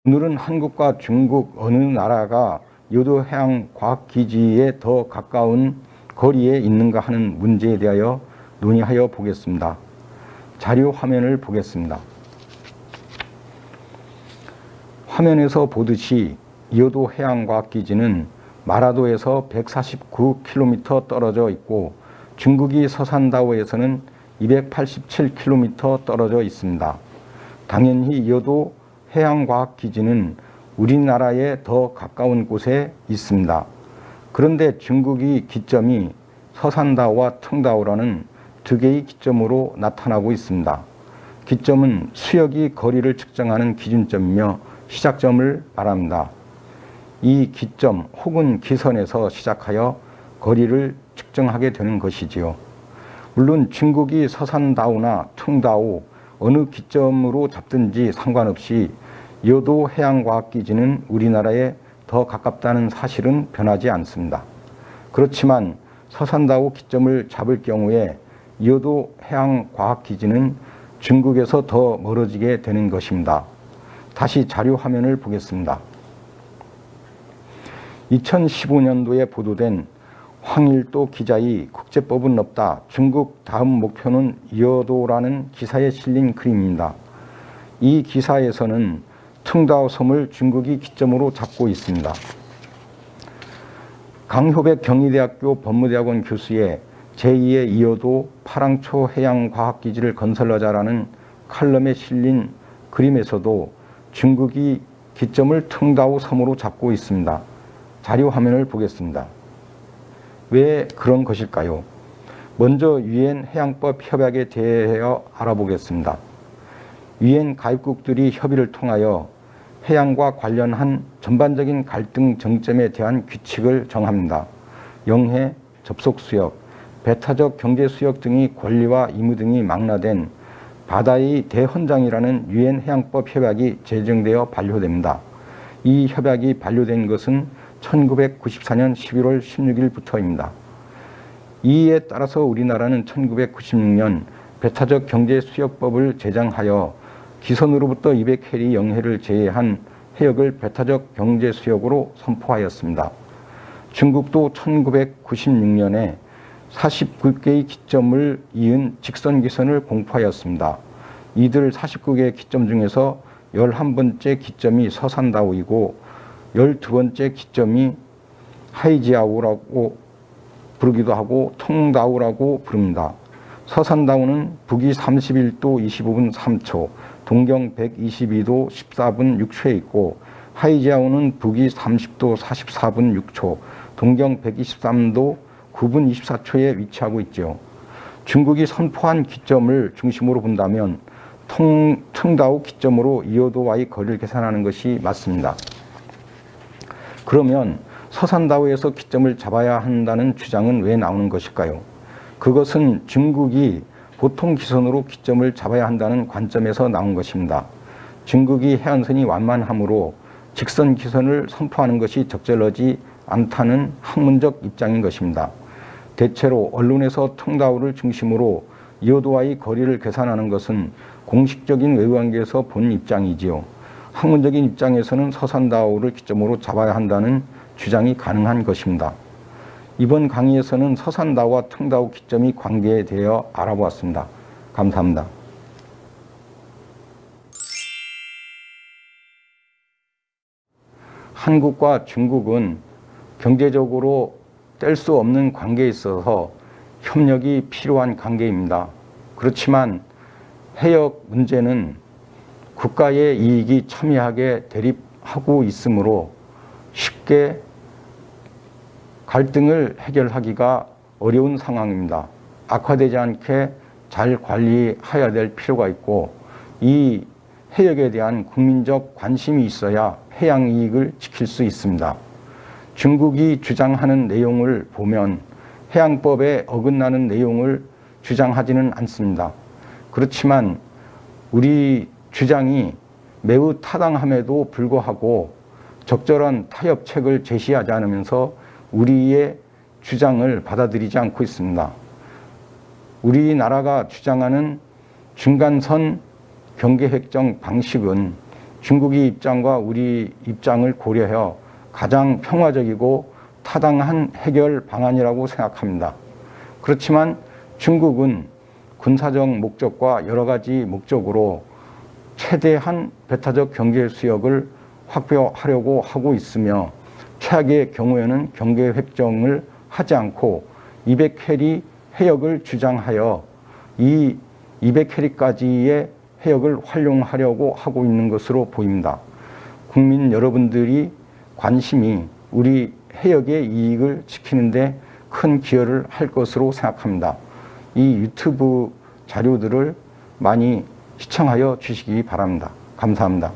오늘은 한국과 중국 어느 나라가 요도해양과학기지에 더 가까운 거리에 있는가 하는 문제에 대하여 논의하여 보겠습니다. 자료 화면을 보겠습니다. 화면에서 보듯이 요도해양과학기지는 마라도에서 149km 떨어져 있고 중국이 서산다오에서는 287km 떨어져 있습니다. 당연히 요도해양과학기지는 우리나라에 더 가까운 곳에 있습니다. 그런데 중국의 기점이 서산다오와 퉁다오라는 두 개의 기점으로 나타나고 있습니다. 기점은 수역이 거리를 측정하는 기준점이며 시작점을 말합니다. 이 기점 혹은 기선에서 시작하여 거리를 측정하게 되는 것이지요. 물론 중국이 서산다오나 퉁다오 어느 기점으로 잡든지 상관없이 요도해양과학기지는 우리나라에 더 가깝다는 사실은 변하지 않습니다. 그렇지만 서산다오 기점을 잡을 경우에 요도해양과학기지는 중국에서 더 멀어지게 되는 것입니다. 다시 자료 화면을 보겠습니다. 2015년도에 보도된 황일도 기자의 국제법은 없다. 중국 다음 목표는 요도라는 기사에 실린 그림입니다. 이 기사에서는 퉁다오 섬을 중국이 기점으로 잡고 있습니다. 강효백 경희대학교 법무대학원 교수의 제2의 이요도 파랑초 해양과학기지를 건설하자라는 칼럼에 실린 그림에서도 중국이 기점을 퉁다오 섬으로 잡고 있습니다. 자료 화면을 보겠습니다. 왜 그런 것일까요? 먼저 유엔 해양법 협약에 대하여 알아보겠습니다. 유엔 가입국들이 협의를 통하여 해양과 관련한 전반적인 갈등 정점에 대한 규칙을 정합니다. 영해, 접속수역, 배타적 경제수역 등의 권리와 의무 등이 망라된 바다의 대헌장이라는 유엔 해양법 협약이 제정되어 반려됩니다. 이 협약이 반려된 것은 1994년 11월 16일부터입니다. 이에 따라서 우리나라는 1996년 배타적 경제수역법을 제정하여 기선으로부터 200해리 영해를 제외한 해역을 배타적 경제수역으로 선포하였습니다. 중국도 1996년에 49개의 기점을 이은 직선기선을 공포하였습니다. 이들 49개의 기점 중에서 11번째 기점이 서산다오이고 12번째 기점이 하이지아오라고 부르기도 하고 퉁다오라고 부릅니다. 서산다오는 북위 31도 25분 3초, 동경 122도 14분 6초에 있고 하이지아오는 북위 30도 44분 6초, 동경 123도 9분 24초에 위치하고 있죠. 중국이 선포한 기점을 중심으로 본다면 퉁다오 기점으로 이요도와의 거리를 계산하는 것이 맞습니다. 그러면 서산다오에서 기점을 잡아야 한다는 주장은 왜 나오는 것일까요? 그것은 중국이 보통 기선으로 기점을 잡아야 한다는 관점에서 나온 것입니다. 중국이 해안선이 완만하므로 직선 기선을 선포하는 것이 적절하지 않다는 학문적 입장인 것입니다. 대체로 언론에서 퉁다오를 중심으로 이요도와의 거리를 계산하는 것은 공식적인 외교관계에서 본 입장이지요. 학문적인 입장에서는 서산다오를 기점으로 잡아야 한다는 주장이 가능한 것입니다. 이번 강의에서는 서산다오와 퉁다오 기점의 관계에 대해 알아보았습니다. 감사합니다. 한국과 중국은 경제적으로 뗄 수 없는 관계에 있어서 협력이 필요한 관계입니다. 그렇지만 해역 문제는 국가의 이익이 첨예하게 대립하고 있으므로 쉽게 갈등을 해결하기가 어려운 상황입니다. 악화되지 않게 잘 관리해야 될 필요가 있고 이 해역에 대한 국민적 관심이 있어야 해양 이익을 지킬 수 있습니다. 중국이 주장하는 내용을 보면 해양법에 어긋나는 내용을 주장하지는 않습니다. 그렇지만 우리 주장이 매우 타당함에도 불구하고 적절한 타협책을 제시하지 않으면서 우리의 주장을 받아들이지 않고 있습니다. 우리나라가 주장하는 중간선 경계획정 방식은 중국의 입장과 우리 입장을 고려해 가장 평화적이고 타당한 해결 방안이라고 생각합니다. 그렇지만 중국은 군사적 목적과 여러 가지 목적으로 최대한 배타적 경제 수역을 확보하려고 하고 있으며 최악의 경우에는 경계 획정을 하지 않고 200캐리 해역을 주장하여 이 200캐리까지의 해역을 활용하려고 하고 있는 것으로 보입니다. 국민 여러분들이 관심이 우리 해역의 이익을 지키는 데 큰 기여를 할 것으로 생각합니다. 이 유튜브 자료들을 많이 시청하여 주시기 바랍니다. 감사합니다.